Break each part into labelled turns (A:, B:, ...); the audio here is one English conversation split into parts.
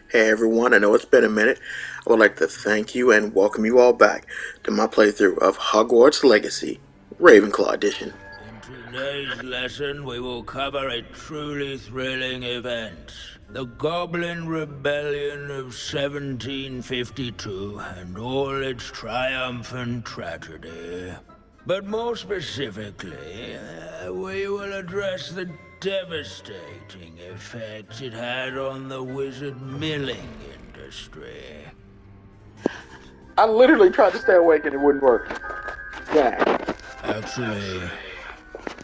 A: Hey everyone, I know it's been a minute. I would like to thank you and welcome you all back to my playthrough of Hogwarts Legacy, Ravenclaw Edition.
B: In today's lesson, we will cover a truly thrilling event. The Goblin Rebellion of 1752 and all its triumphant tragedy. But more specifically, we will address the devastating effect it had on the wizard milling industry.
A: I literally tried to stay awake and it wouldn't work. Dang.
B: Actually,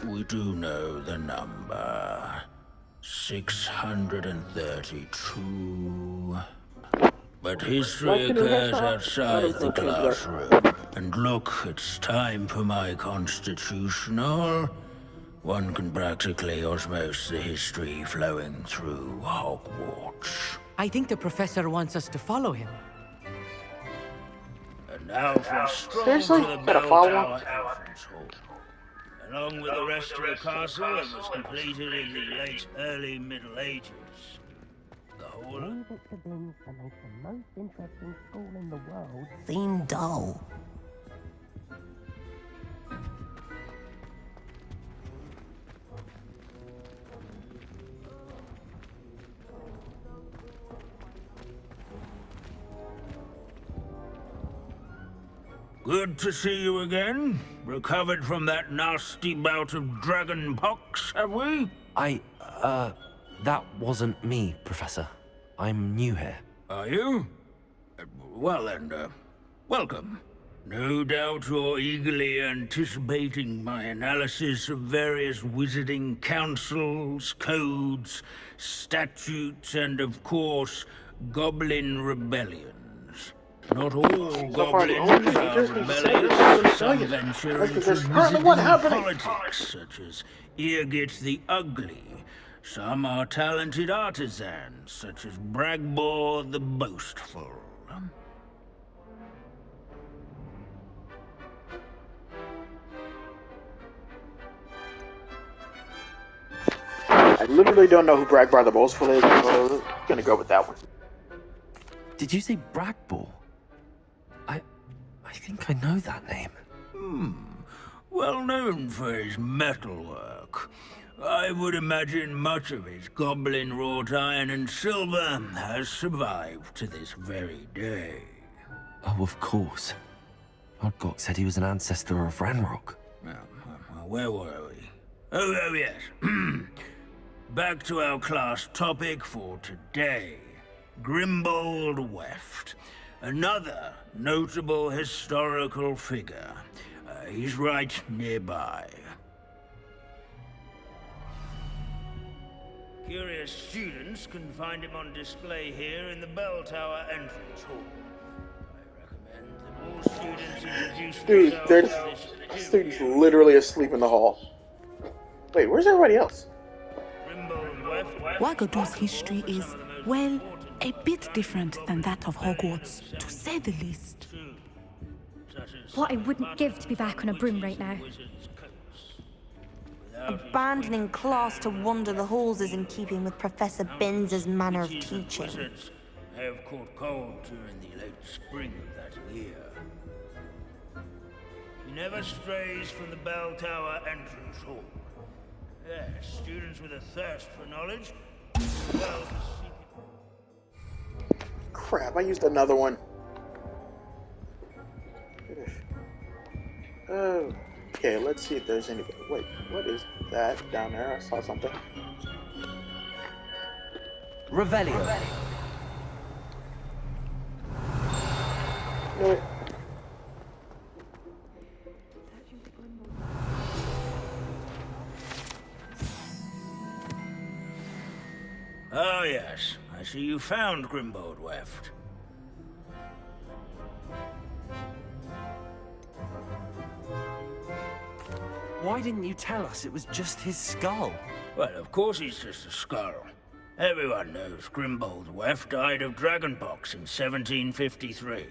B: we do know the number. 632. But history occurs outside the classroom. And look, it's time for my constitutional. One can practically osmose the history flowing through Hogwarts.
C: I think the professor wants us to follow him.
B: And now for a stroll
A: Seriously?
B: to the
A: Gotta
B: Bell
A: follow
B: Tower entrance hall. Along with the rest of the castle, it was completed in the early Middle Ages. The whole...
D: Leave it to Blins to make the most interesting school in the world seem dull.
B: Good to see you again. Recovered from that nasty bout of dragon pox, have we?
E: That wasn't me, Professor. I'm new here.
B: Are you? Well then, welcome. No doubt you're eagerly anticipating my analysis of various wizarding councils, codes, statutes, and of course, goblin rebellions. Not all goblins are rebellious. Some venture into wizarding politics, such as Eargit the Ugly. Some are talented artisans, such as Bragbor the Boastful.
A: I literally don't know who Bragbar the Boastful is, so I'm gonna go with that one.
E: Did you say Bragbor? I think I know that name.
B: Well known for his metalwork. I would imagine much of his goblin-wrought iron and silver has survived to this very day.
E: Oh, of course. Odgok said he was an ancestor of Ranrock.
B: Where were we? Oh yes. Back to our class topic for today. Grimbold Weft. Another notable historical figure. He's right nearby. Curious students can find him on display here in the Bell Tower entrance hall. I recommend that all students introduce
A: Dude,
B: themselves
A: there's
B: to this
A: students literally asleep in the hall. Wait, where's everybody else?
B: Grimbold Weft.
F: Wagadu's history is, well, a bit different than that of Hogwarts, to say the least.
G: What I wouldn't give to be back on a broom right now.
H: Abandoning class to wander the halls is in keeping with Professor Binns's manner of teaching.
B: Wizards have caught cold during the late spring of that year. He never strays from the Bell Tower entrance hall. Yes, students with a thirst for knowledge. Well,
A: Crap, I used another one. Okay, let's see if there's anybody. Wait, what is that down there? I saw something.
E: Revelio.
A: No, wait.
B: oh yes, I see you found Grimbold Weft.
E: Why didn't you tell us it was just his skull?
B: Well, of course he's just a skull. Everyone knows Grimbold Weft died of dragonpox in 1753.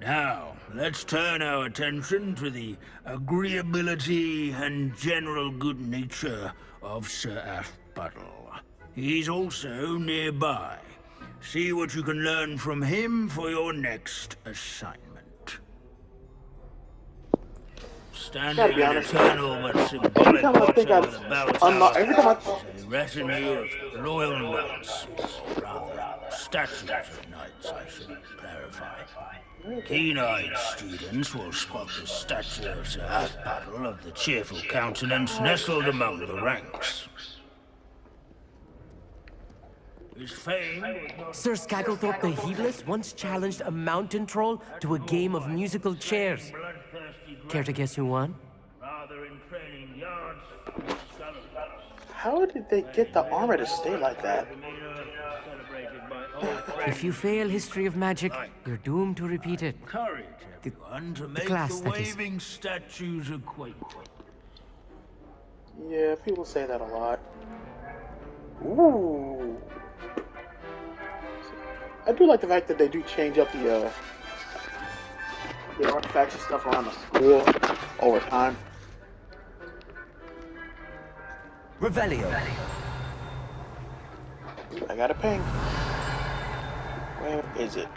B: Now, let's turn our attention to the agreeability and general good nature of Sir Aphbuttle. He's also nearby. See what you can learn from him for your next assignment. Standing an eternal but symbolic watch over the bell tower is a retinue of loyal knights, or rather, statues of knights, I should clarify. Keen-eyed students will spot the statue of Sir Athpottle of the cheerful countenance nestled among the ranks. His fame was not
C: Sir Scagglethorpe the Heedless once challenged a mountain troll to a game of musical chairs. Care to guess who won?
B: rather in training yards, scholars.
A: How did they get the armor to stay like that?
C: If you fail History of Magic, you're doomed to repeat it.
B: Encourage everyone to make
C: class,
B: the
C: that is.
B: waving statues acquainted.
A: Yeah, people say that a lot. Ooh. I do like the fact that they do change up the artifacts and stuff around the school over time.
C: Revelio.
A: I got a ping. Where is it?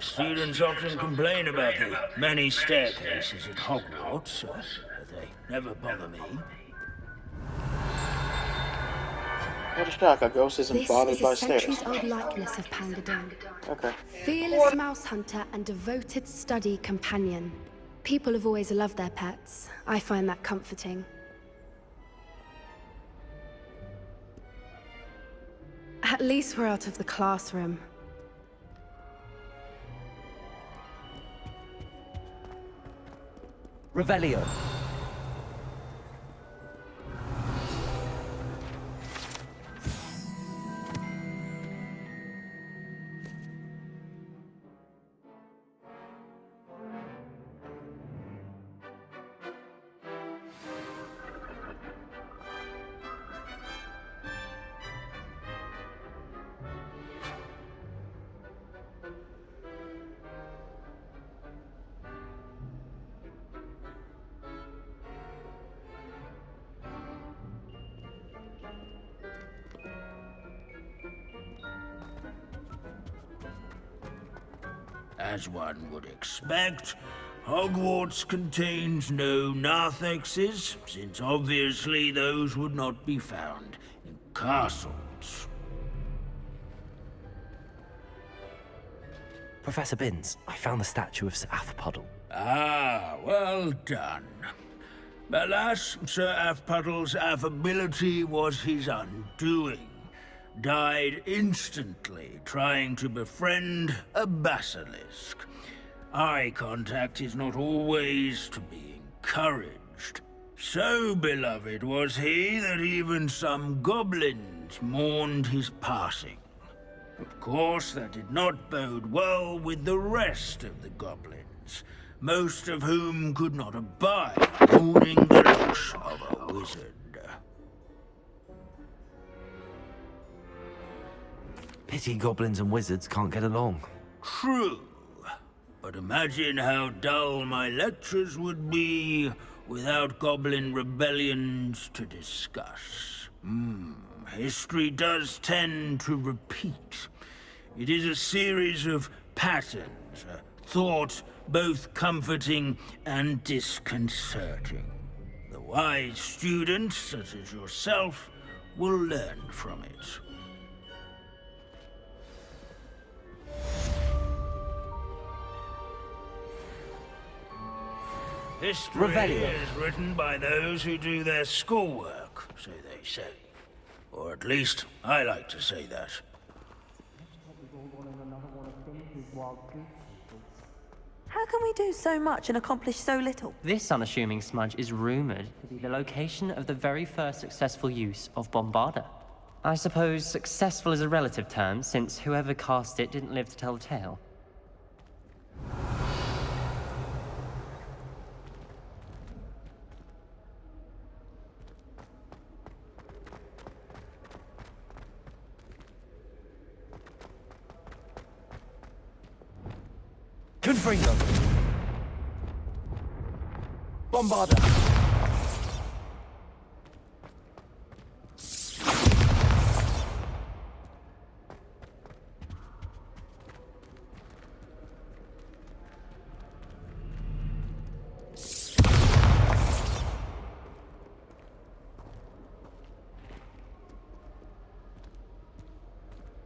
B: Students often complain about the many staircases at Hogwarts, but they never bother me.
A: What a shock, a ghost isn't
I: This
A: bothered
I: is
A: by
I: a
A: stairs.
I: centuries-old likeness of Pangadon.
A: Okay.
I: Fearless mouse hunter and devoted study companion. People have always loved their pets. I find that comforting. At least we're out of the classroom.
C: Revelio.
B: As one would expect, Hogwarts contains no narthexes, since obviously those would not be found in castles.
E: Professor Binns, I found the statue of Sir Athpottle.
B: Ah, well done. Alas, Sir Athpottle's affability was his undoing. Died instantly trying to befriend a basilisk. Eye contact is not always to be encouraged. So beloved was he that even some goblins mourned his passing. Of course, that did not bode well with the rest of the goblins, most of whom could not abide mourning the loss of a wizard.
E: Pity goblins and wizards can't get along.
B: True. But imagine how dull my lectures would be without goblin rebellions to discuss. History does tend to repeat. It is a series of patterns, a thought both comforting and disconcerting. The wise students, such as yourself, will learn from it. History is written by those who do their schoolwork, so they say. Or at least, I like to say that.
H: How can we do so much and accomplish so little?
J: This unassuming smudge is rumored to be the location of the very first successful use of Bombarda. I suppose successful is a relative term, since whoever cast it didn't live to tell the tale.
C: Confringo. Bombarda.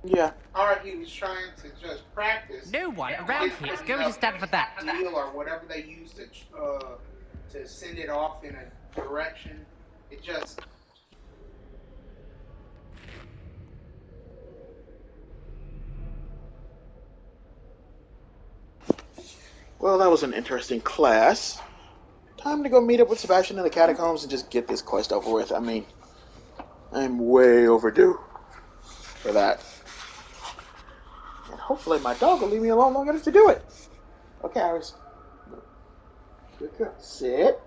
A: Yeah.
K: Or he was trying to just practice.
C: No one
K: And
C: around
K: didn't
C: here is
K: have
C: going to
K: enough
C: stand for that.
K: steel or whatever they used to send it off in a direction. It just
A: Well, that was an interesting class. Time to go meet up with Sebastian in the catacombs and just get this quest over with. I mean, I'm way overdue for that. And hopefully my dog will leave me alone long enough to do it. Okay, Iris. Good girl. Sit.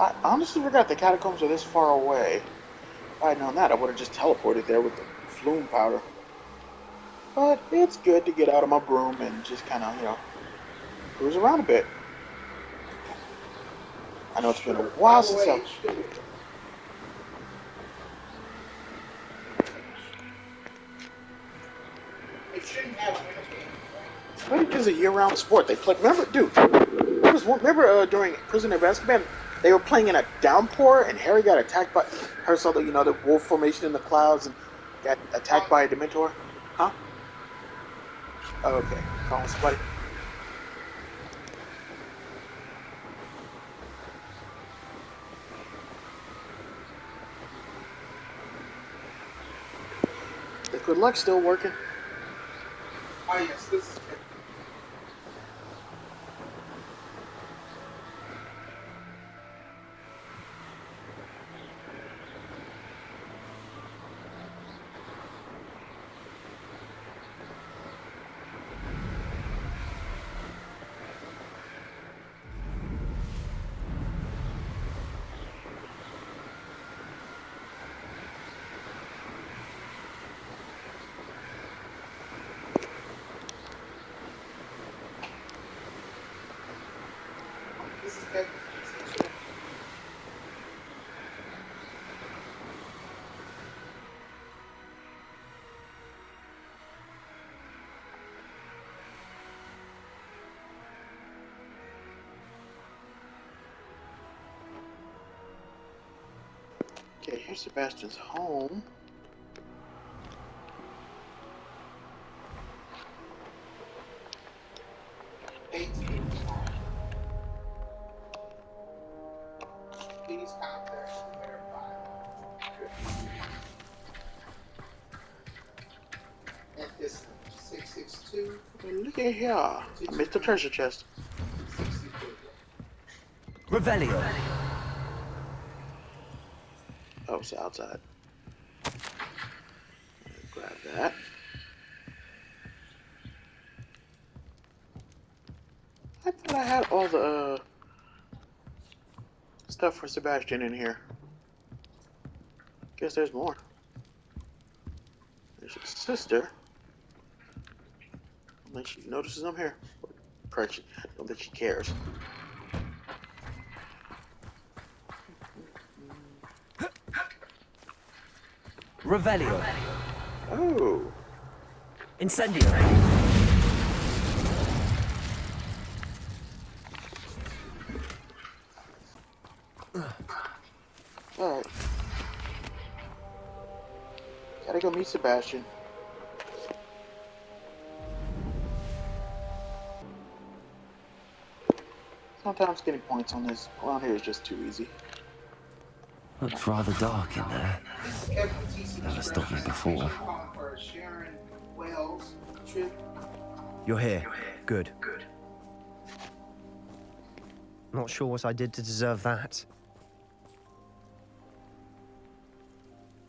A: I honestly forgot the catacombs are this far away. If I had known that, I would have just teleported there with the flume powder. But it's good to get out of my broom and just kind of, cruise around a bit. I know it's been a while since I've...
K: it shouldn't have anything.
A: Quidditch is a year-round sport. They play. Remember, dude. Remember during Prisoner of Azkaban, they were playing in a downpour, and Harry got attacked by. Harry saw the wolf formation in the clouds, and got attacked by a Dementor. Huh? Oh, okay. Calling somebody. Is good luck still working?
K: Oh yes, this is good. This is good.
A: Okay, here's Sebastian's home.
K: Please contact to verify. And this 662
A: Hey, look at here. I missed the treasure chest.
K: 62.
C: Revelio.
A: Oh, it's outside. Grab that. I thought I had all the stuff for Sebastian in here. Guess there's more. There's his sister. I don't think she notices I'm here. Correct. I don't think she cares.
C: Revelio.
A: Oh.
C: Incendio.
A: Alright. Gotta go meet Sebastian. Sometimes getting points on this around here is just too easy.
E: Looks rather dark in there. Never stopped me before.
L: You're here. Good. Not sure what I did to deserve that.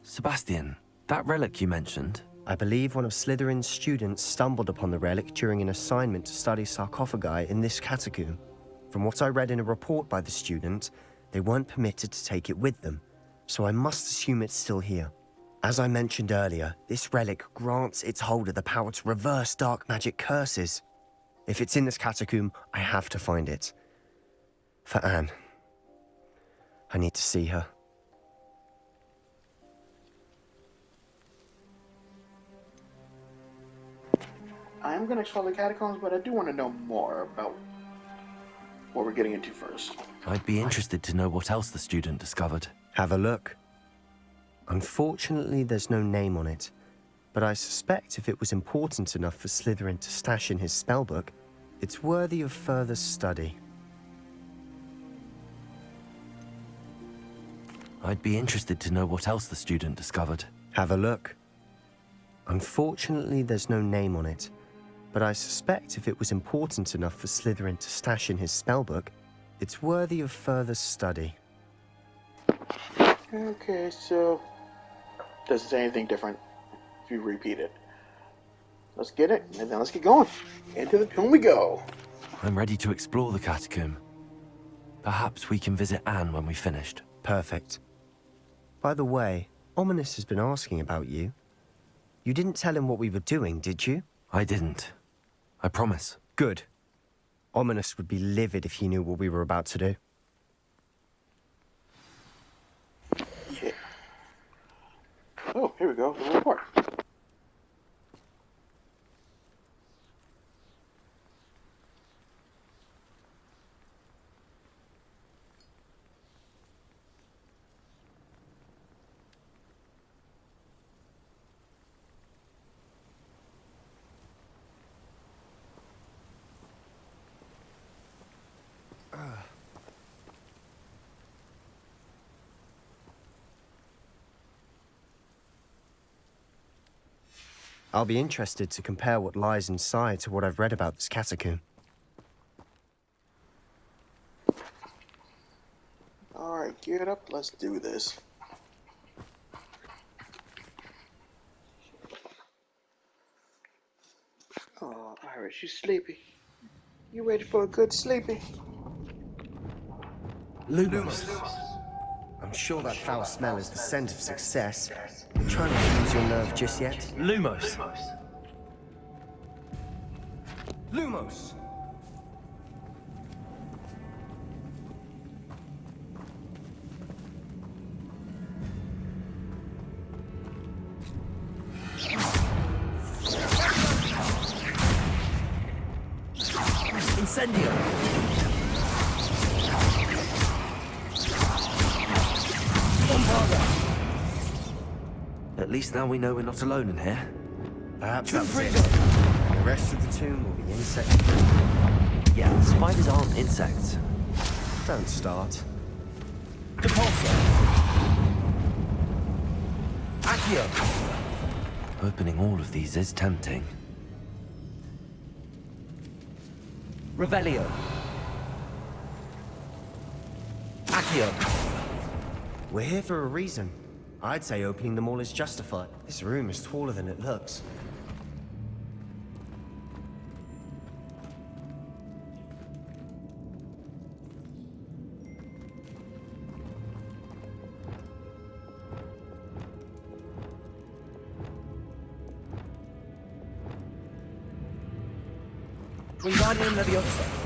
E: Sebastian, that relic you mentioned.
L: I believe one of Slytherin's students stumbled upon the relic during an assignment to study sarcophagi in this catacomb. From what I read in a report by the student, they weren't permitted to take it with them, so I must assume it's still here. As I mentioned earlier, this relic grants its holder the power to reverse dark magic curses. If it's in this catacomb, I have to find it. For Anne. I need to see her.
A: I am going to explore the catacombs, but I do want to know more about what we're getting into first.
E: I'd be interested to know what else the student discovered.
L: Have a look. Unfortunately, there's no name on it, but I suspect if it was important enough for Slytherin to stash in his spellbook, it's worthy of further study.
E: I'd be interested to know what else the student discovered.
L: Have a look. Unfortunately, there's no name on it, but I suspect if it was important enough for Slytherin to stash in his spellbook, it's worthy of further study.
A: Okay, so doesn't say anything different if you repeat it. Let's get it, and then let's get going. Into the tomb we go.
E: I'm ready to explore the catacomb. Perhaps we can visit Anne when we've finished.
L: Perfect. By the way, Ominous has been asking about you. You didn't tell him what we were doing, did you?
E: I didn't. I promise.
L: Good. Ominous would be livid if he knew what we were about to do.
A: Yeah. Oh, here we go. The report.
L: I'll be interested to compare what lies inside to what I've read about this catacomb.
A: Alright, gear it up. Let's do this. Oh, Iris, you sleepy. You ready for a good sleepy?
L: Lumos. I'm sure that foul smell is the scent of success. Try not to lose your nerve just yet.
C: Lumos.
L: Lumos!
C: Incendio.
E: At least now we know we're not alone in here.
L: Perhaps that's it. The rest of the tomb will be insect-free.
E: Yeah, spiders aren't insects.
L: Don't start.
C: Depulso. Accio.
E: Opening all of these is tempting.
C: Revelio. Accio.
L: We're here for a reason. I'd say opening them all is justified. This room is taller than it looks.
C: Wingardium Leviosa.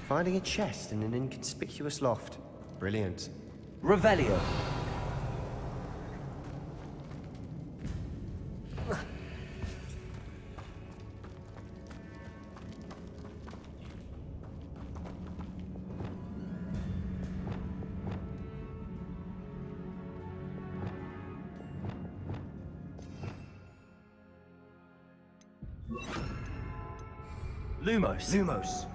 L: Finding a chest in an inconspicuous loft. Brilliant.
C: Revelio.
E: Lumos.
L: Lumos.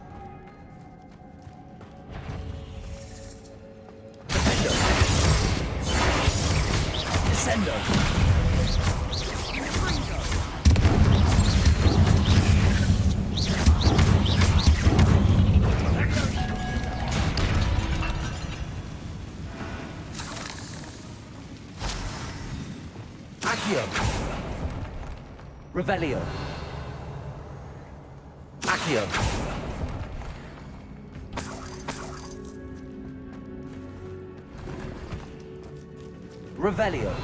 E: Descendo. Accio. Revelio. Accio. Revelio.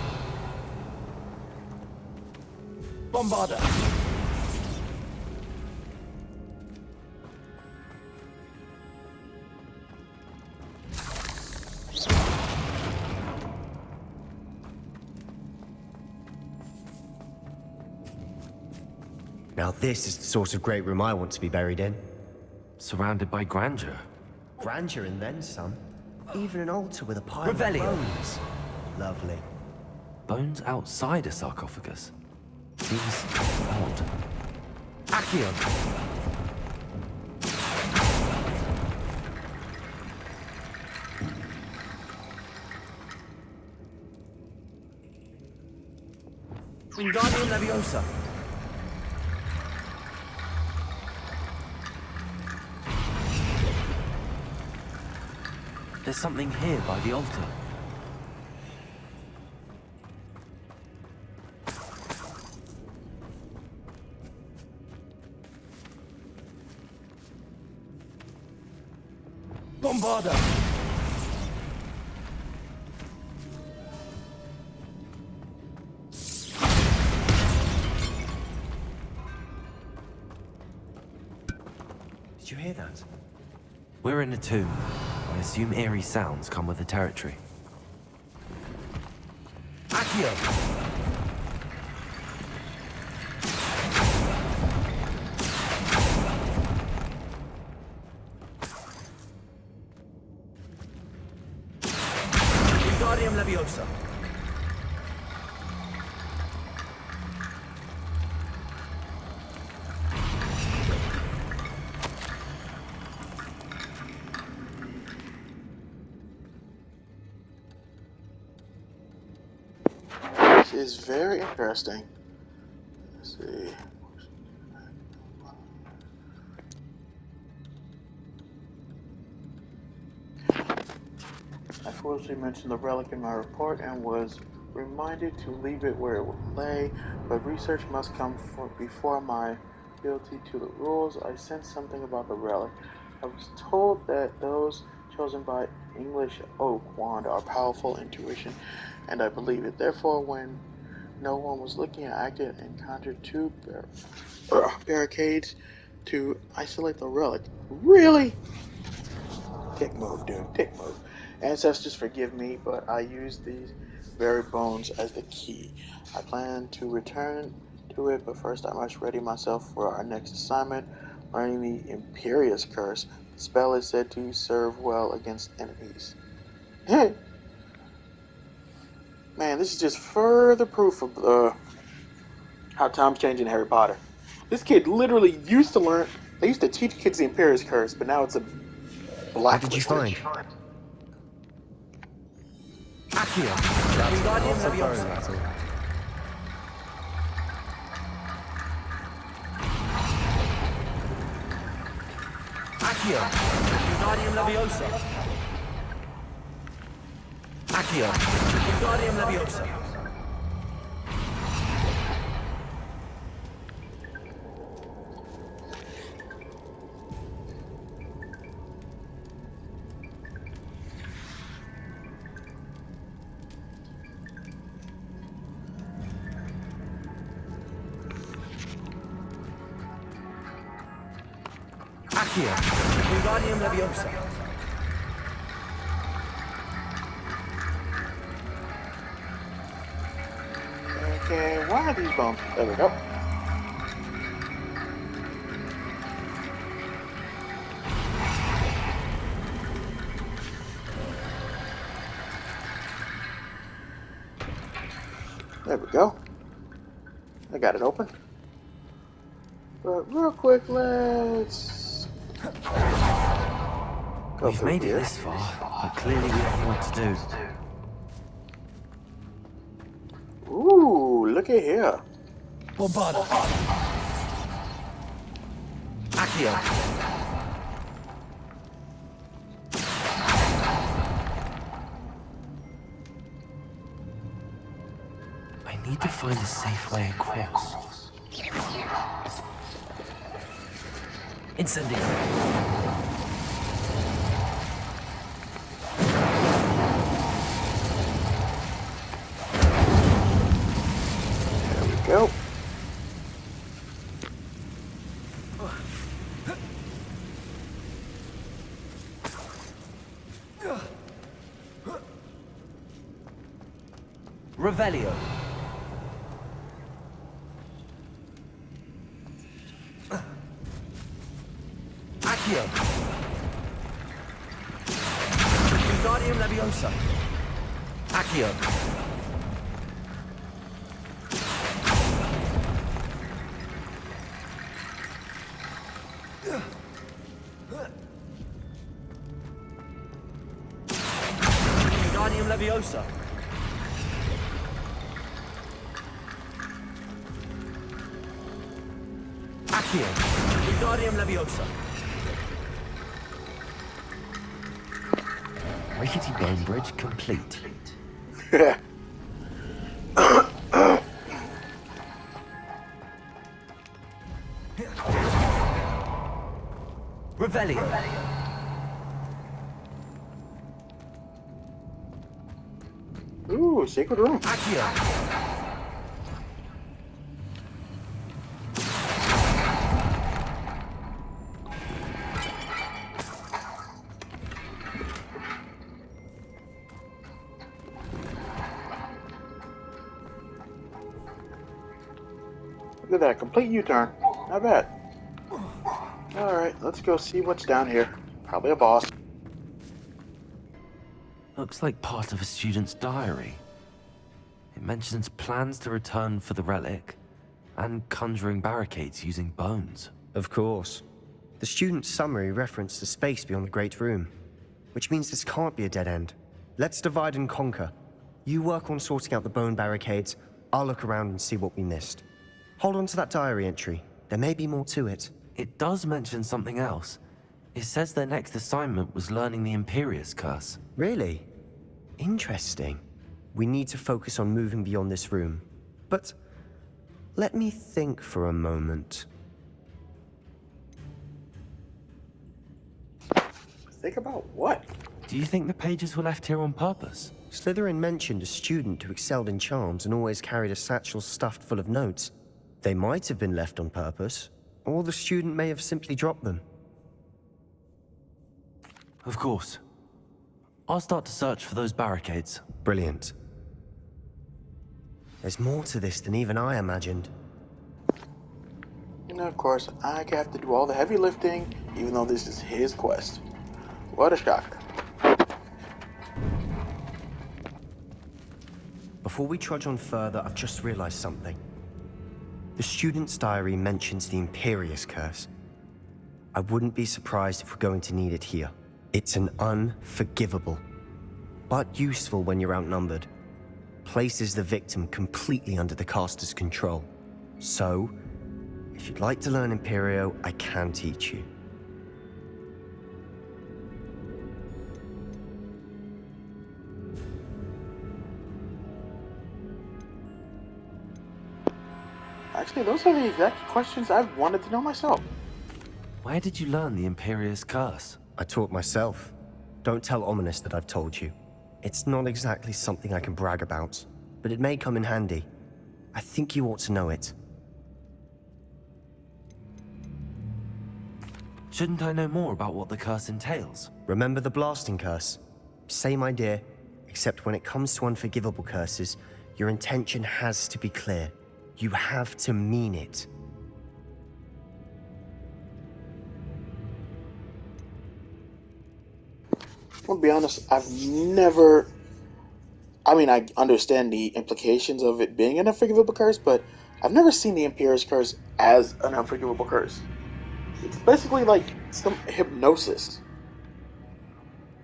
E: Bombarda.
L: Now this is the sort of great room I want to be buried in.
E: Surrounded by grandeur.
L: Grandeur and then some. Even an altar with a pile
E: Revelio.
L: of bones. Lovely.
E: Bones outside a sarcophagus. Seems odd. Accio. Wingardium Leviosa. There's something here by the altar. Bombarda!
L: Did you hear that?
E: We're in a tomb. I assume eerie sounds come with the territory. Accio! Wingardium Leviosa.
A: This is very interesting. Let's see. I foolishly mentioned the relic in my report and was reminded to leave it where it lay, but research must come before my fealty to the rules. I sensed something about the relic. I was told that those chosen by English Oak Wand are powerful intuition, and I believe it. Therefore, when no one was looking, I acted and conjured two barricades to isolate the relic. Really? Dick move, dude. Dick move. Ancestors, forgive me, but I used these very bones as the key. I plan to return to it, but first I must ready myself for our next assignment, learning the Imperious Curse. The spell is said to serve well against enemies. Man, this is just further proof of how times change in Harry Potter. This kid literally used to learn. They used to teach kids the Imperious Curse, but now it's a blacklisted.
L: What did you find?
E: Accio!
L: Wingardium Leviosa.
E: Accio! Wingardium Leviosa. Accio! Wingardium Leviosa. Accio! Wingardium Leviosa.
A: Okay, why are these bones? There we go. There we go. I got it open. But real quick, let's go
E: We've
A: through
E: made it
A: here.
E: this far, but clearly we have more to do.
A: Ooh, look at here.
E: Bombarda! Accio! I need to find a safe way across. Incendiary!
A: There we go.
E: Revelio! Accio! Wingardium Leviosa! Accio! Wingardium Leviosa! Accio! Wingardium Leviosa! Rickety Bone Bridge complete. Revelio!
A: Ooh, secret room.
E: Accio!
A: Look at that, complete U-turn. Not bad. Alright, let's go see what's down here. Probably a boss.
E: Looks like part of a student's diary. It mentions plans to return for the relic and conjuring barricades using bones.
L: Of course. The student's summary referenced the space beyond the Great Room, which means this can't be a dead end. Let's divide and conquer. You work on sorting out the bone barricades, I'll look around and see what we missed. Hold on to that diary entry. There may be more to it.
E: It does mention something else. It says their next assignment was learning the Imperious Curse.
L: Really? Interesting. We need to focus on moving beyond this room. But let me think for a moment.
A: Think about what?
E: Do you think the pages were left here on purpose?
L: Slytherin mentioned a student who excelled in charms and always carried a satchel stuffed full of notes. They might have been left on purpose, or the student may have simply dropped them.
E: Of course. I'll start to search for those barricades.
L: Brilliant. There's more to this than even I imagined.
A: And of course, I have to do all the heavy lifting, even though this is his quest. What a shock.
L: Before we trudge on further, I've just realized something. The student's diary mentions the Imperious Curse. I wouldn't be surprised if we're going to need it here. It's an unforgivable, but useful when you're outnumbered. Places the victim completely under the caster's control. So, if you'd like to learn Imperio, I can teach you.
A: Actually, those are the exact questions I've wanted to know myself.
E: Where did you learn the Imperious Curse?
L: I taught myself. Don't tell Ominous that I've told you. It's not exactly something I can brag about, but it may come in handy. I think you ought to know it.
E: Shouldn't I know more about what the curse entails?
L: Remember the blasting curse? Same idea, except when it comes to unforgivable curses, your intention has to be clear. You have to mean it.
A: I'll be honest, I've never I mean, I understand the implications of it being an unforgivable curse, but I've never seen the Imperious curse as an unforgivable curse. It's basically like some hypnosis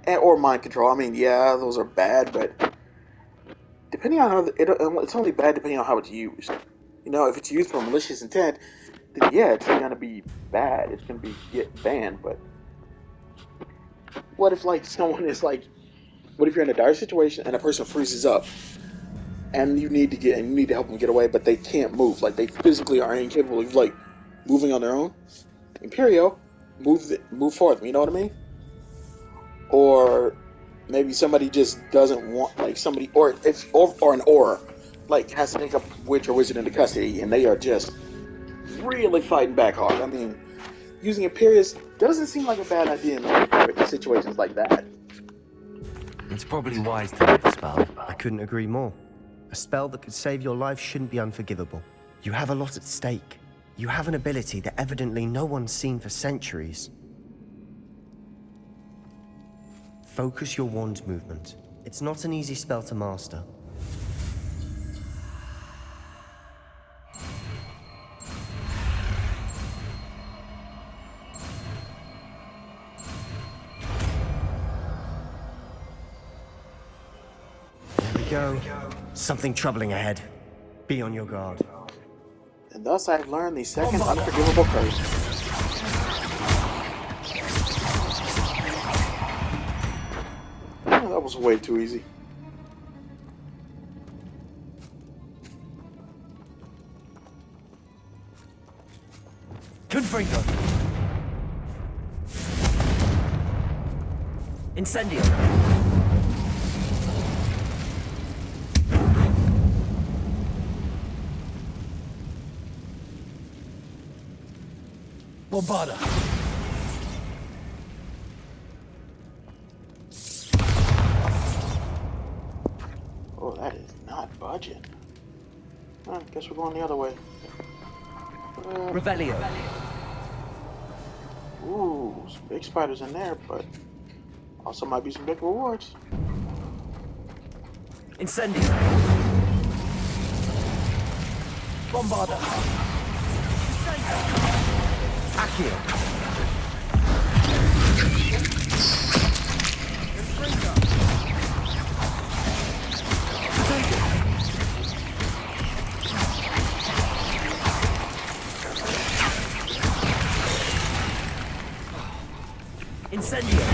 A: or mind control. I mean, yeah, those are bad, but depending on how it's only bad depending on how it's used. You know, if it's used for malicious intent, then yeah, it's gonna be bad. It's gonna be get banned. But what if like someone is like, what if you're in a dire situation and a person freezes up and you need to help them get away, but they can't move, like they physically are incapable of like moving on their own. Imperio, move forth. You know what I mean? Or maybe somebody just doesn't want like somebody, or an aura, like has to take a witch or wizard into custody, and they are just really fighting back hard. I mean, using Imperius doesn't seem like a bad idea in situations like that.
E: It's probably wise to know the spell.
L: I couldn't agree more. A spell that could save your life shouldn't be unforgivable. You have a lot at stake. You have an ability that evidently no one's seen for centuries. Focus your wand movement. It's not an easy spell to master. There we go. Something troubling ahead. Be on your guard.
A: And thus I've learned the second unforgivable curse. Oh, that was way too easy.
C: Confringo. Incendio. Bombarda.
A: Oh, that is not budging. I guess we're going the other way.
C: Revelio.
A: Ooh, some big spiders in there, but also might be some big rewards.
C: Incendio. Bombarda. Accio. Incendio.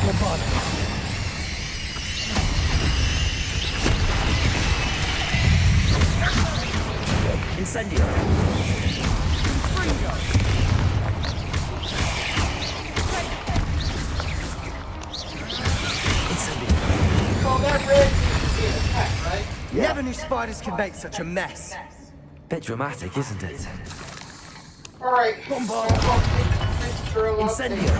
C: Bombarda. Incendio.
L: Never knew spiders could make such a mess.
E: Bit dramatic, isn't it?
K: Alright.
C: Incendio.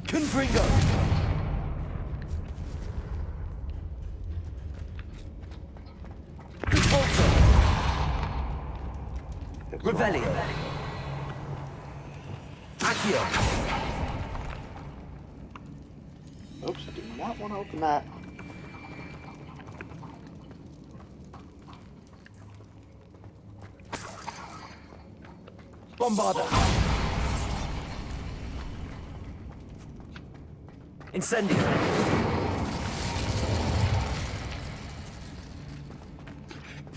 C: Confringo. Revelio. Accio.
A: Oops, I did not want to open that.
C: Bombarda. Incendio.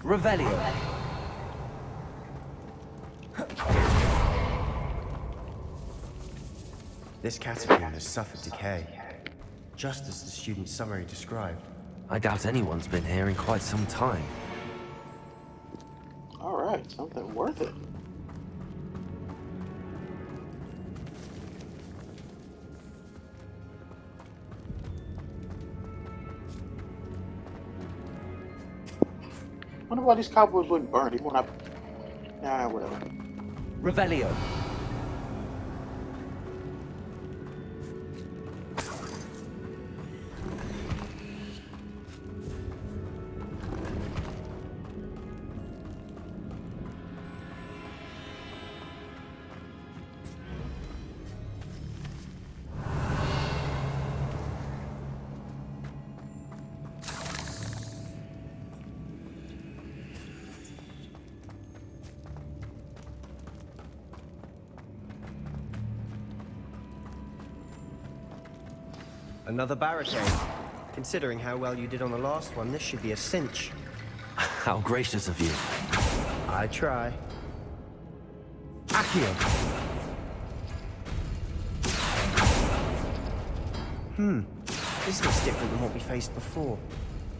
C: Revelio.
L: This catacomb has suffered decay, just as the student's summary described.
E: I doubt anyone's been here in quite some time.
A: Alright, something worth it. Wonder why these cowboys wouldn't burn even when I... Nah, whatever.
C: Revelio.
L: Another barricade. Considering how well you did on the last one, this should be a cinch.
E: How gracious of you.
L: I try.
E: Accio!
L: This looks different than what we faced before.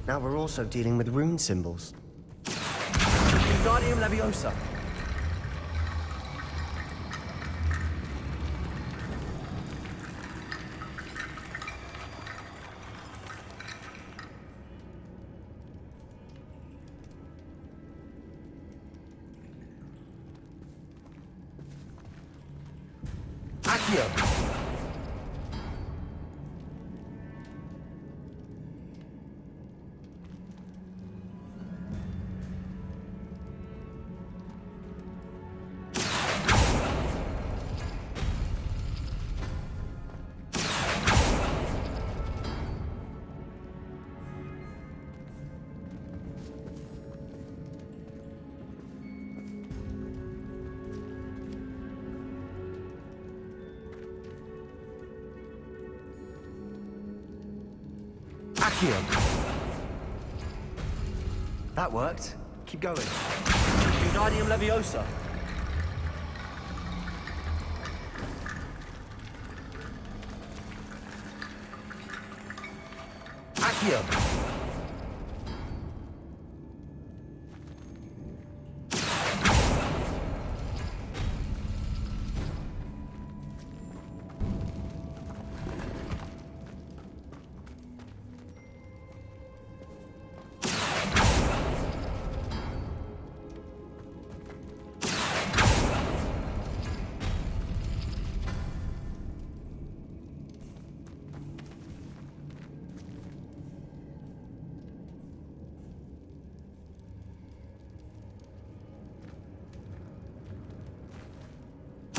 L: Now we're also dealing with rune symbols.
E: Wingardium Leviosa! Accio! Accio!
L: That worked. Keep going.
E: Wingardium Leviosa! Accio!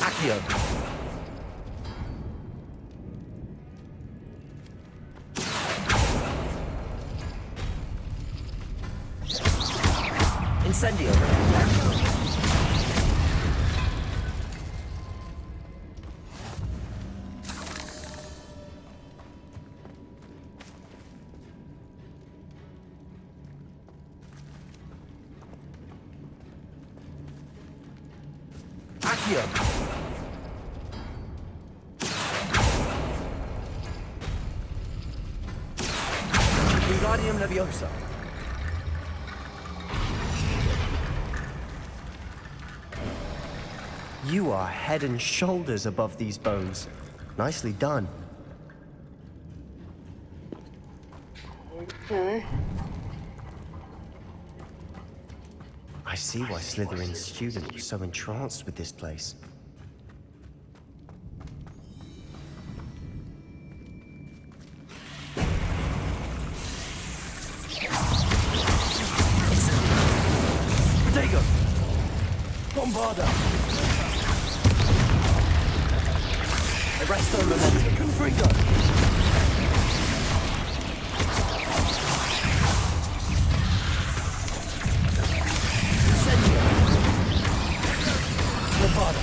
E: Accio! Incendio! Accio! Wingardium Leviosa!
L: You are head and shoulders above these bones. Nicely done.
A: Okay.
L: I see why Slytherin's student was so entranced with this place.
E: Protego! Bombarda! Arresto Momentum! Confringo! Incendio! Bombarda!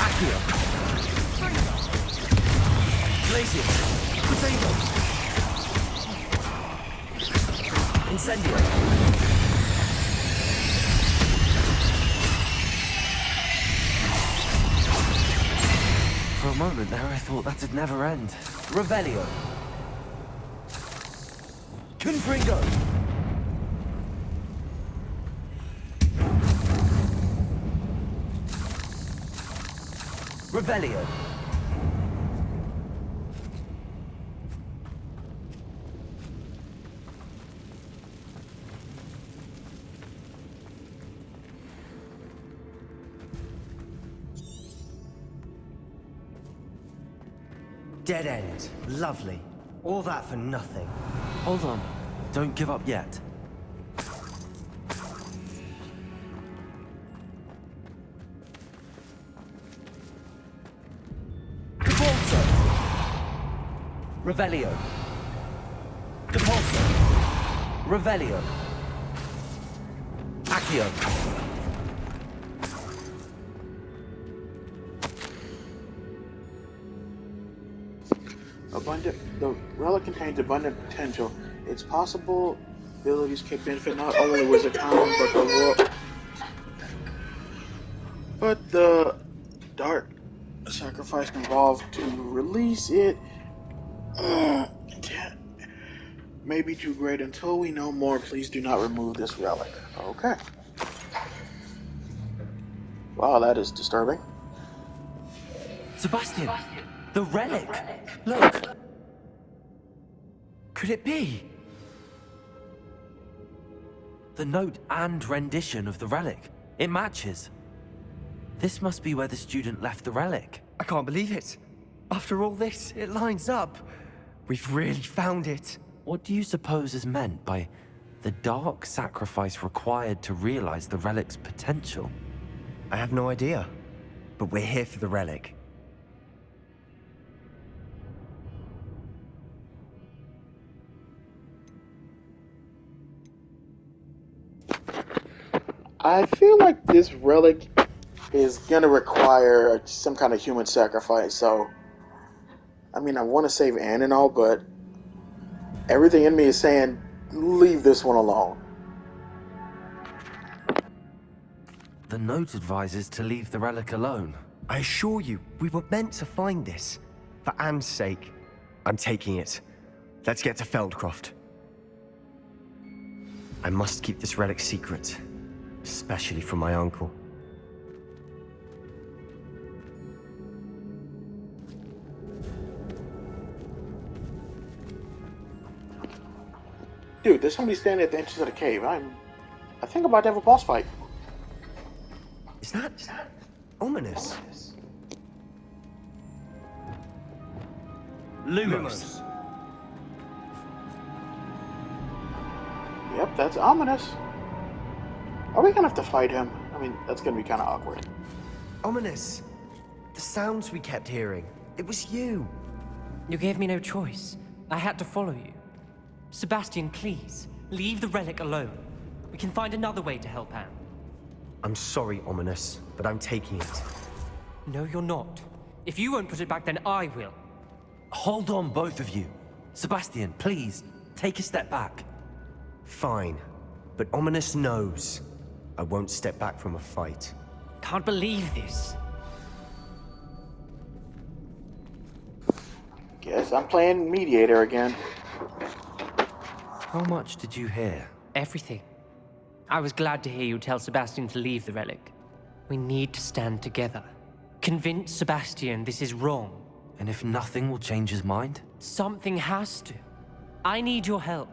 E: Accio! Glacier! Protego! Incendio! For a moment there, I thought that'd never end. Revelio. Confringo. Revelio.
L: Dead end. Lovely. All that for nothing.
E: Hold on. Don't give up yet. Depulso. Revelio. Depulso. Revelio. Accio.
A: The relic contains abundant potential. Its possible abilities can benefit not only Wizard Town, but the world. But the dark sacrifice involved to release it may be too great. Until we know more, please do not remove this relic. Okay. Wow, that is disturbing.
C: Sebastian, the relic! Look! Could it be?
E: The note and rendition of the relic. It matches. This must be where the student left the relic.
C: I can't believe it. After all this, it lines up. We've really found it.
E: What do you suppose is meant by the dark sacrifice required to realize the relic's potential?
L: I have no idea, but we're here for the relic.
A: I feel like this relic is gonna require some kind of human sacrifice, so I mean, I want to save Anne and all, but everything in me is saying leave this one alone.
E: The note advises to leave the relic alone.
L: I assure you, we were meant to find this. For Anne's sake, I'm taking it. Let's get to Feldcroft. I must keep this relic secret, especially from my uncle.
A: Dude, there's somebody standing at the entrance of the cave. I think I'm about to have a boss fight.
L: Is that ominous?
C: Lumos.
A: Yep, that's ominous. Are we gonna have to fight him? I mean, that's gonna be kind of awkward.
L: Ominous. The sounds we kept hearing. It was you.
C: You gave me no choice. I had to follow you. Sebastian, please, leave the relic alone. We can find another way to help Anne.
L: I'm sorry, Ominous, but I'm taking it.
C: No, you're not. If you won't put it back, then I will.
E: Hold on, both of you. Sebastian, please, take a step back.
L: Fine, but Ominous knows I won't step back from a fight.
C: Can't believe this.
A: Guess I'm playing mediator again.
E: How much did you hear?
C: Everything. I was glad to hear you tell Sebastian to leave the relic. We need to stand together. Convince Sebastian this is wrong.
E: And if nothing will change his mind?
C: Something has to. I need your help.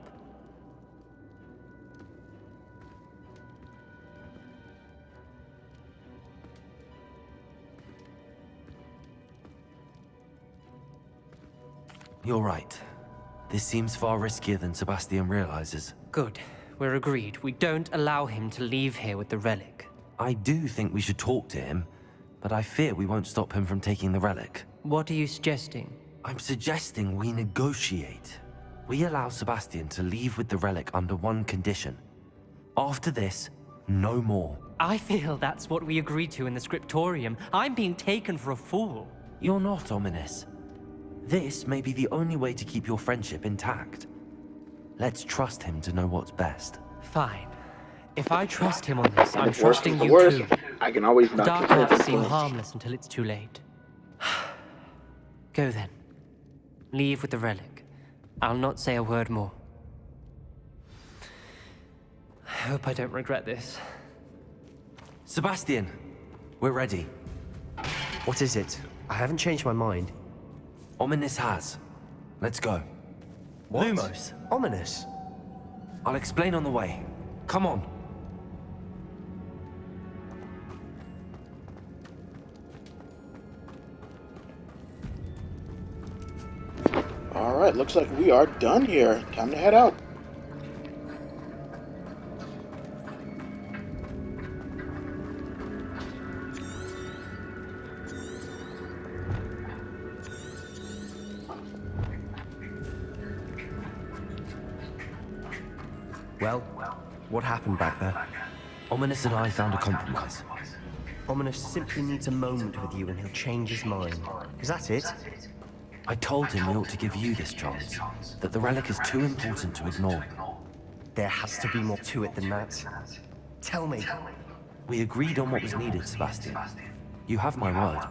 E: You're right. This seems far riskier than Sebastian realizes.
C: Good. We're agreed. We don't allow him to leave here with the relic.
E: I do think we should talk to him, but I fear we won't stop him from taking the relic.
C: What are you suggesting?
E: I'm suggesting we negotiate. We allow Sebastian to leave with the relic under one condition. After this, no more.
C: I feel that's what we agreed to in the scriptorium. I'm being taken for a fool.
E: You're not, Ominous. This may be the only way to keep your friendship intact. Let's trust him to know what's best.
C: Fine. If I trust him on this, I'm
A: If worse
C: trusting
A: comes to
C: you
A: worse,
C: too.
A: I can always
C: The
A: knock
C: dark
A: your
C: arts
A: head
C: seem
A: off.
C: harmless until it's too late. Go then. Leave with the relic. I'll not say a word more. I hope I don't regret this.
E: Sebastian, we're ready.
L: What is it? I haven't changed my mind.
E: Ominous has. Let's go.
L: What?
C: Lumos.
L: Ominous?
E: I'll explain on the way. Come on.
A: Alright, looks like we are done here. Time to head out.
L: Well, what happened back there?
E: Ominous and I found a compromise.
L: Ominous simply needs a moment with you and he'll change his mind. Is that it?
E: I told him we ought to give you this chance, that the relic is too important to ignore.
L: There has to be more to it than that. Tell me.
E: We agreed on what was needed, Sebastian. You have my word.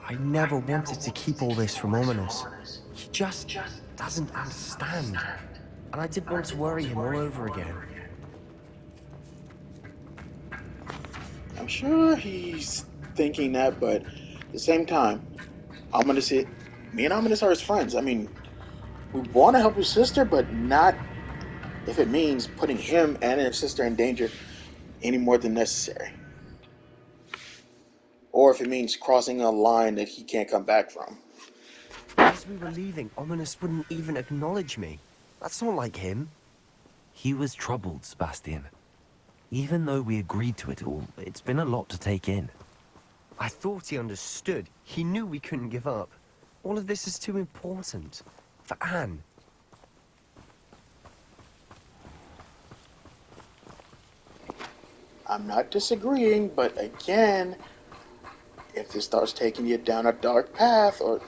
L: I never wanted to keep all this from Ominous. He just doesn't understand. And I didn't want to worry him all over again.
A: I'm sure he's thinking that, but at the same time, me and Ominous are his friends. I mean, we want to help his sister, but not if it means putting him and his sister in danger any more than necessary. Or if it means crossing a line that he can't come back from.
L: As we were leaving, Ominous wouldn't even acknowledge me. That's not like him.
E: He was troubled, Sebastian. Even though we agreed to it all, it's been a lot to take in.
L: I thought he understood. He knew we couldn't give up. All of this is too important. For Anne.
A: I'm not disagreeing, but again, if this starts taking you down a dark path or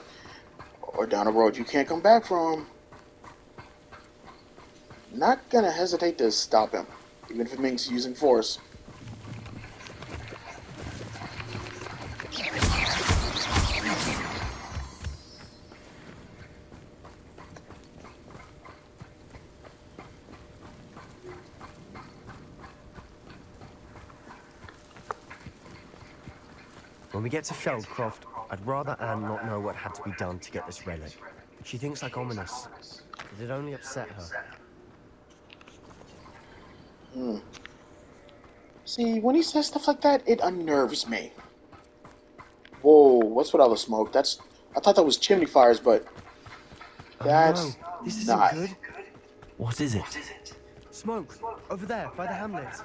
A: down a road you can't come back from, not gonna hesitate to stop him, even if it means using force.
L: When we get to Feldcroft, I'd rather Anne not know what had to be done to get this relic. She thinks like Ominous. It'd only upset her.
A: See, when he says stuff like that, it unnerves me. Whoa, what's with all the smoke? I thought that was chimney fires, but that's
L: no, this
A: not.
L: isn't good.
E: What is it?
L: Smoke, over there, by the hamlet.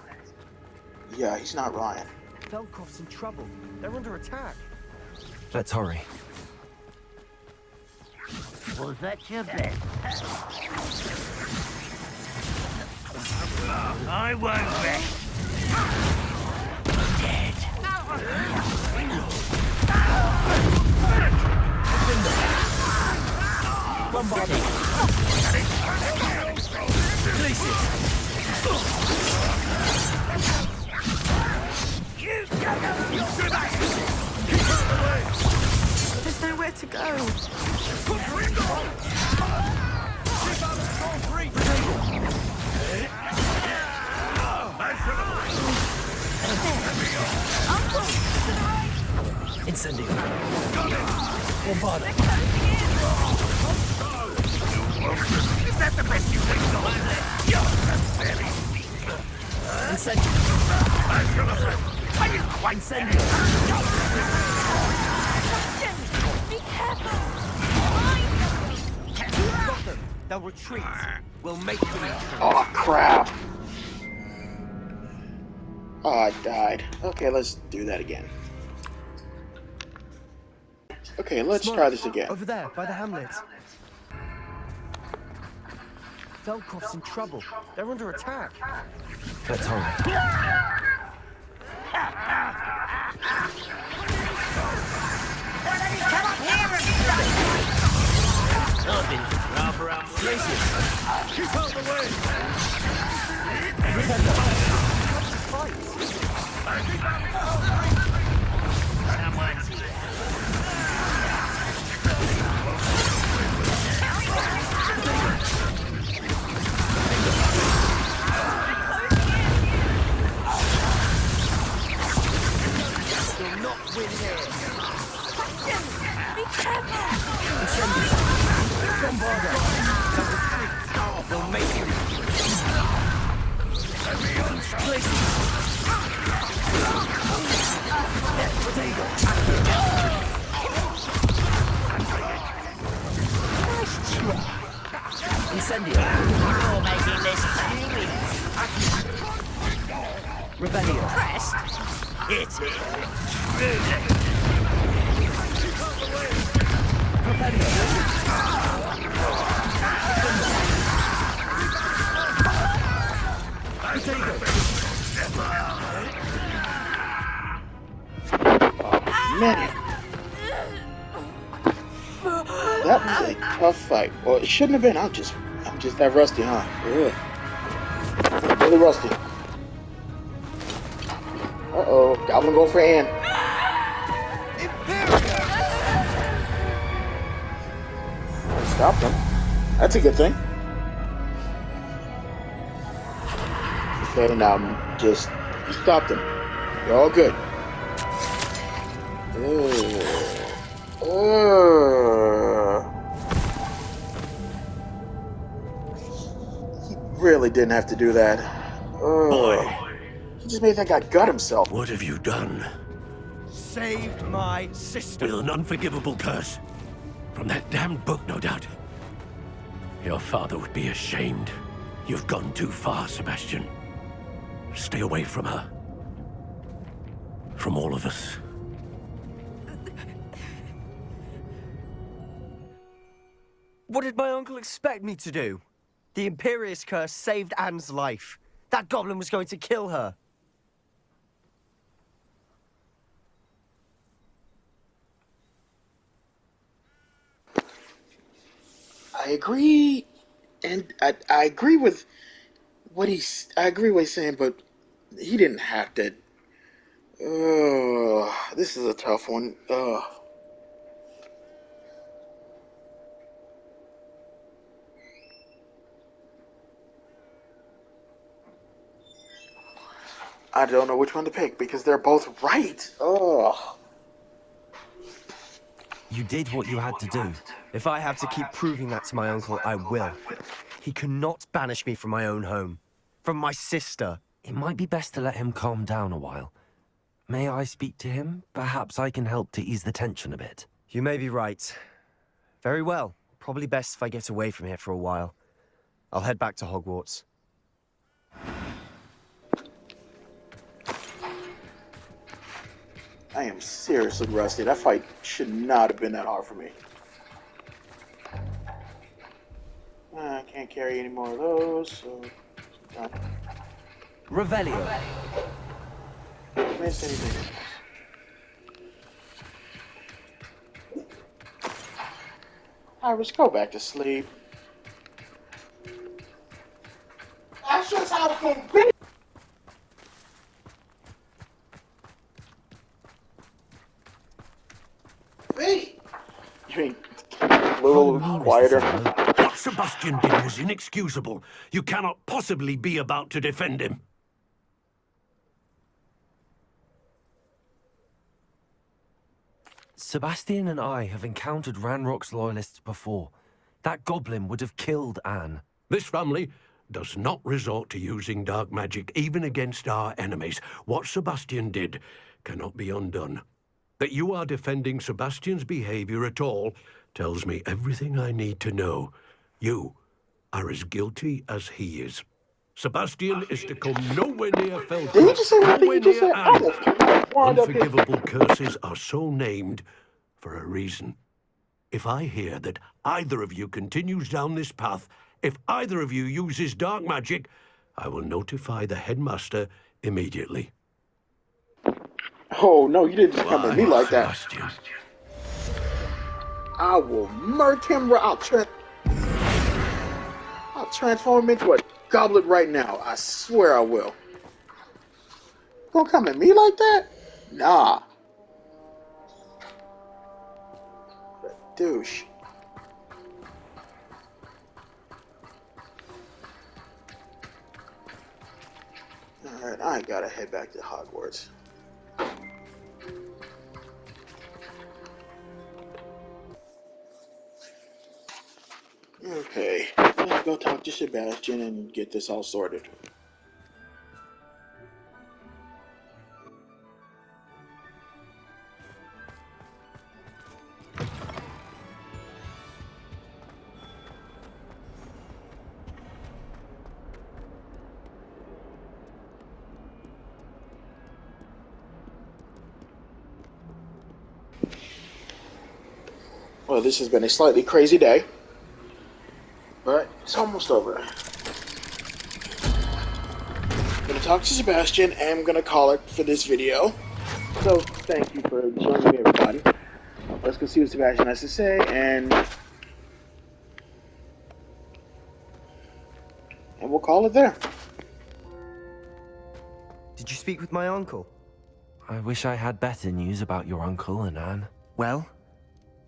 A: Yeah, he's not Ryan.
L: Feldcroft's in trouble. They're under attack.
E: Let's hurry.
D: Was that your best?
B: I won't rest. Dead.
D: Bombarding.
F: There's nowhere to go.
E: Incendio. Bombarda.
B: Is that the best you can do?
E: Incendio. Incendio.
F: Be careful!
L: Got them. They'll retreat. We'll make them retreat.
A: Oh, crap. Oh, I died. Okay, let's do that again. Okay, let's try this again.
L: Over there, by the hamlet. Feldcroft's in trouble. They're under attack.
E: Let's hurry.
D: Come up here and
B: Keep out the way! Someone's here.
L: You'll not win here.
F: Be careful!
L: Bombarda. They'll make you.
E: Incendio.
D: You're making this chewy.
E: Rebellion.
D: Pressed.
B: Hit it.
E: Potato.
A: fight. Well, it shouldn't have been. I'm just that rusty, huh? Ugh. Really rusty. Uh-oh. Goblin going for Anne. Stopped him. That's a good thing. Okay, now just stopped him. You're all good. He really didn't have to do that.
M: Boy.
A: He just made that guy gut himself.
M: What have you done?
L: Saved my sister.
M: With an unforgivable curse. From that damned book, no doubt. Your father would be ashamed. You've gone too far, Sebastian. Stay away from her. From all of us.
L: What did my uncle expect me to do? The Imperious curse saved Anne's life. That goblin was going to kill her.
A: I agree, and I agree with what he's. I agree with what he's saying, but he didn't have to. This is a tough one. I don't know which one to pick because they're both right.
L: You did what you had to do. If I have to keep proving that to my uncle, I will. He cannot banish me from my own home. From my sister.
E: It might be best to let him calm down a while. May I speak to him? Perhaps I can help to ease the tension a bit.
L: You may be right. Very well. Probably best if I get away from here for a while. I'll head back to Hogwarts.
A: I am seriously rusty. That fight should not have been that hard for me. I can't carry any more of those, so...
L: Revelio.
A: Miss anything else? Iris, go back to sleep. That's just how it can be! You mean a little quieter?
M: What Sebastian did was inexcusable. You cannot possibly be about to defend him.
E: Sebastian and I have encountered Ranrock's loyalists before. That goblin would have killed Anne.
M: This family does not resort to using dark magic even against our enemies. What Sebastian did cannot be undone. That you are defending Sebastian's behavior at all tells me everything I need to know. You are as guilty as he is. Sebastian is to come nowhere near Felton, nowhere near Anne. Unforgivable curses are so named for a reason. If I hear that either of you continues down this path, if either of you uses dark magic, I will notify the headmaster immediately.
A: Oh, no, you didn't just come at me like that. I will murk him. I'll transform him into a goblet right now. I swear I will. Gonna come at me like that? Nah. What a douche. Alright, I gotta head back to Hogwarts. Okay, let's go talk to Sebastian and get this all sorted. Well, this has been a slightly crazy day, but it's almost over. I'm gonna talk to Sebastian and I'm gonna call it for this video. So, thank you for joining me, everybody. Let's go see what Sebastian has to say, and and we'll call it there.
L: Did you speak with my uncle?
E: I wish I had better news about your uncle and Anne.
L: Well,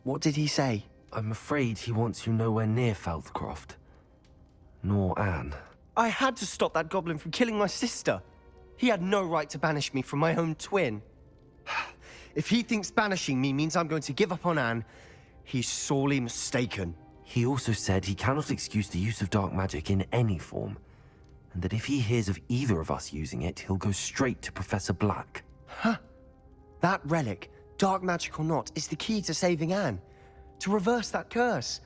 L: what did he say?
E: I'm afraid he wants you nowhere near Feldcroft. Nor Anne.
L: I had to stop that goblin from killing my sister. He had no right to banish me from my own twin. If he thinks banishing me means I'm going to give up on Anne, he's sorely mistaken.
E: He also said he cannot excuse the use of dark magic in any form, and that if he hears of either of us using it, he'll go straight to Professor Black.
L: Huh. That relic, dark magic or not, is the key to saving Anne. To reverse that curse.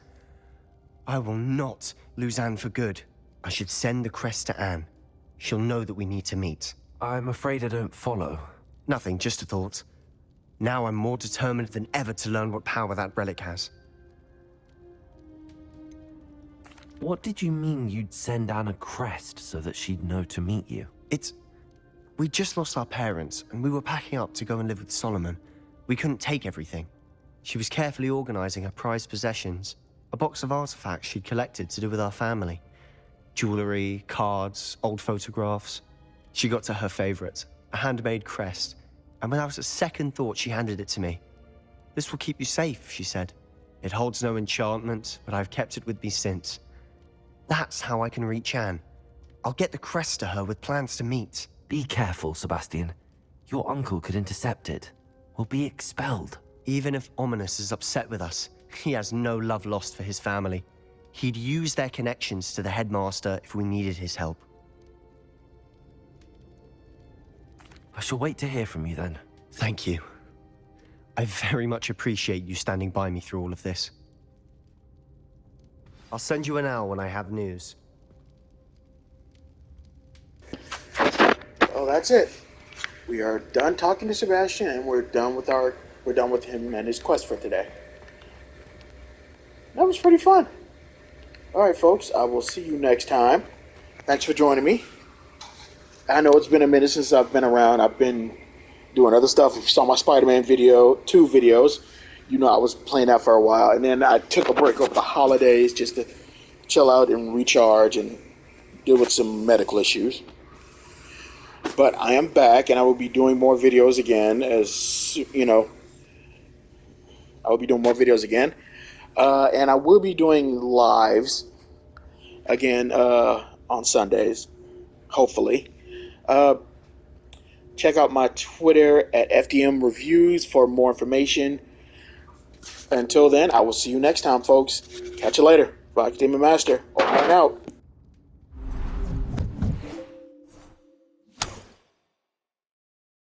L: I will not lose Anne for good. I should send the crest to Anne. She'll know that we need to meet.
E: I'm afraid I don't follow.
L: Nothing, just a thought. Now I'm more determined than ever to learn what power that relic has.
E: What did you mean you'd send Anne a crest so that she'd know to meet you?
L: We just lost our parents, and we were packing up to go and live with Solomon. We couldn't take everything. She was carefully organizing her prized possessions, a box of artifacts she'd collected to do with our family. Jewelry, cards, old photographs. She got to her favorite, a handmade crest, and without a second thought, she handed it to me. "This will keep you safe," she said. "It holds no enchantment, but I've kept it with me since. That's how I can reach Anne. I'll get the crest to her with plans to meet."
E: Be careful, Sebastian. Your uncle could intercept it. We'll be expelled.
L: Even if Ominous is upset with us, he has no love lost for his family. He'd use their connections to the headmaster if we needed his help.
E: I shall wait to hear from you then.
L: Thank you. I very much appreciate you standing by me through all of this. I'll send you an owl when I have news.
A: Well, that's it. We are done talking to Sebastian, and we're done with him and his quest for today. That was pretty fun. All right, folks. I will see you next time. Thanks for joining me. I know it's been a minute since I've been around. I've been doing other stuff. If you saw my Spider-Man video, 2 videos, you know I was playing that for a while, and then I took a break over the holidays just to chill out and recharge and deal with some medical issues. But I am back, and I will be doing more videos again. As you know, I will be doing more videos again, and I will be doing lives again on Sundays, hopefully. Check out my Twitter at FDM Reviews for more information. Until then, I will see you next time, folks. Catch you later. Bye, Demon Master. Over and out.